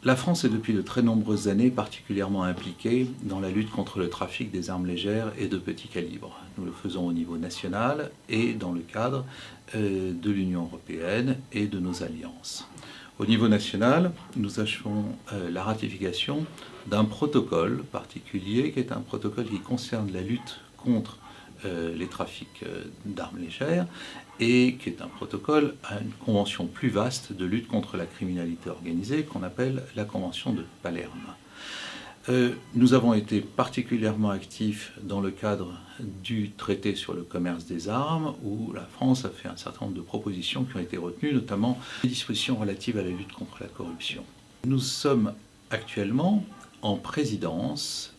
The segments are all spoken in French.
La France est depuis de très nombreuses années particulièrement impliquée dans la lutte contre le trafic des armes légères et de petit calibre. Nous le faisons au niveau national et dans le cadre de l'Union européenne et de nos alliances. Au niveau national, nous achevons la ratification d'un protocole particulier qui est un protocole qui concerne la lutte contre les trafics d'armes légères et qui est un protocole à une convention plus vaste de lutte contre la criminalité organisée qu'on appelle la Convention de Palerme. Nous avons été particulièrement actifs dans le cadre du traité sur le commerce des armes où la France a fait un certain nombre de propositions qui ont été retenues, notamment les dispositions relatives à la lutte contre la corruption. Nous sommes actuellement en présidence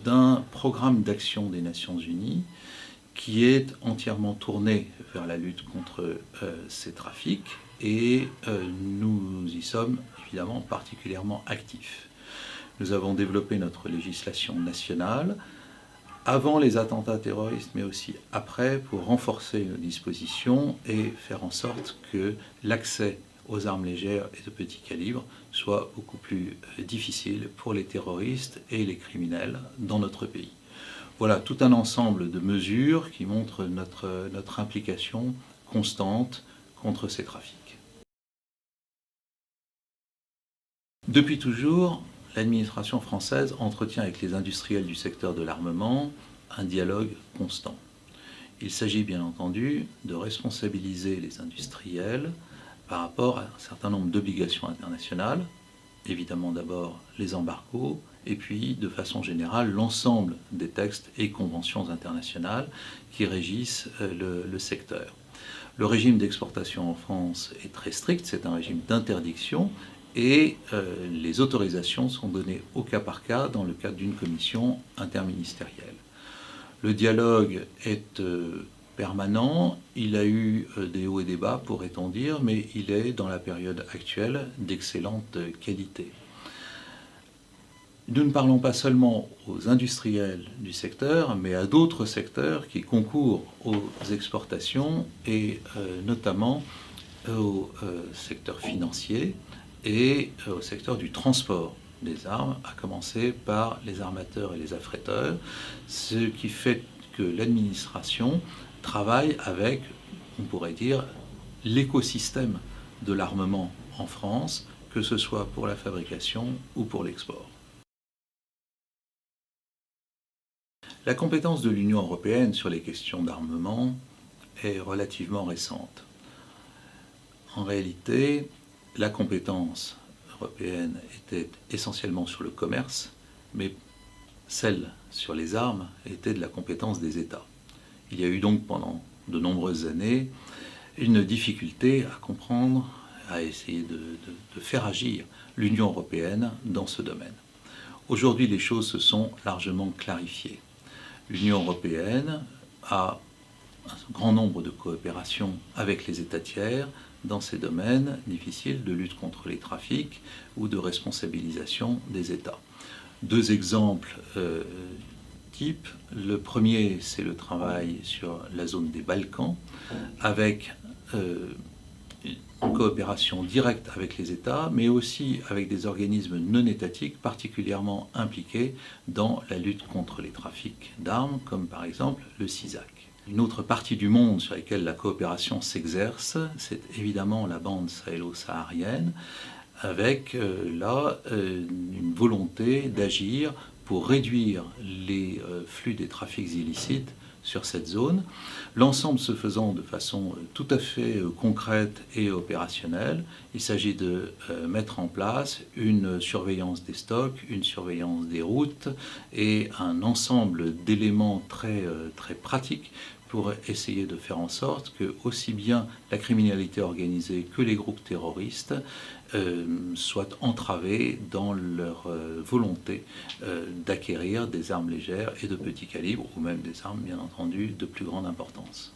d'un programme d'action des Nations Unies qui est entièrement tourné vers la lutte contre ces trafics et nous y sommes évidemment particulièrement actifs. Nous avons développé notre législation nationale avant les attentats terroristes mais aussi après pour renforcer nos dispositions et faire en sorte que l'accès aux armes légères et de petit calibre soit beaucoup plus difficile pour les terroristes et les criminels dans notre pays. Voilà tout un ensemble de mesures qui montrent notre implication constante contre ces trafics. Depuis toujours, l'administration française entretient avec les industriels du secteur de l'armement un dialogue constant. Il s'agit bien entendu de responsabiliser les industriels par rapport à un certain nombre d'obligations internationales, évidemment d'abord les embargos, et puis de façon générale l'ensemble des textes et conventions internationales qui régissent le secteur. Le régime d'exportation en France est très strict, c'est un régime d'interdiction et les autorisations sont données au cas par cas dans le cadre d'une commission interministérielle. Le dialogue est permanent, il a eu des hauts et des bas pourrait-on dire, mais il est dans la période actuelle d'excellente qualité. Nous ne parlons pas seulement aux industriels du secteur, mais à d'autres secteurs qui concourent aux exportations et notamment au secteur financier et au secteur du transport des armes, à commencer par les armateurs et les affréteurs, ce qui fait que l'administration travaille avec, on pourrait dire, l'écosystème de l'armement en France, que ce soit pour la fabrication ou pour l'export. La compétence de l'Union européenne sur les questions d'armement est relativement récente. En réalité, la compétence européenne était essentiellement sur le commerce, mais celle sur les armes était de la compétence des États. Il y a eu donc pendant de nombreuses années une difficulté à comprendre, à essayer de faire agir l'Union européenne dans ce domaine. Aujourd'hui, les choses se sont largement clarifiées. L'Union européenne a un grand nombre de coopérations avec les États tiers dans ces domaines difficiles de lutte contre les trafics ou de responsabilisation des États. Deux exemples types. Le premier, c'est le travail sur la zone des Balkans, avec une coopération directe avec les États, mais aussi avec des organismes non étatiques particulièrement impliqués dans la lutte contre les trafics d'armes, comme par exemple le CISAC. Une autre partie du monde sur laquelle la coopération s'exerce, c'est évidemment la bande sahélo-saharienne, avec là une volonté d'agir pour réduire les flux des trafics illicites sur cette zone, l'ensemble se faisant de façon tout à fait concrète et opérationnelle. Il s'agit de mettre en place une surveillance des stocks, une surveillance des routes et un ensemble d'éléments très pratiques pour essayer de faire en sorte que aussi bien la criminalité organisée que les groupes terroristes soient entravés dans leur volonté d'acquérir des armes légères et de petit calibre, ou même des armes, bien entendu, de plus grande importance.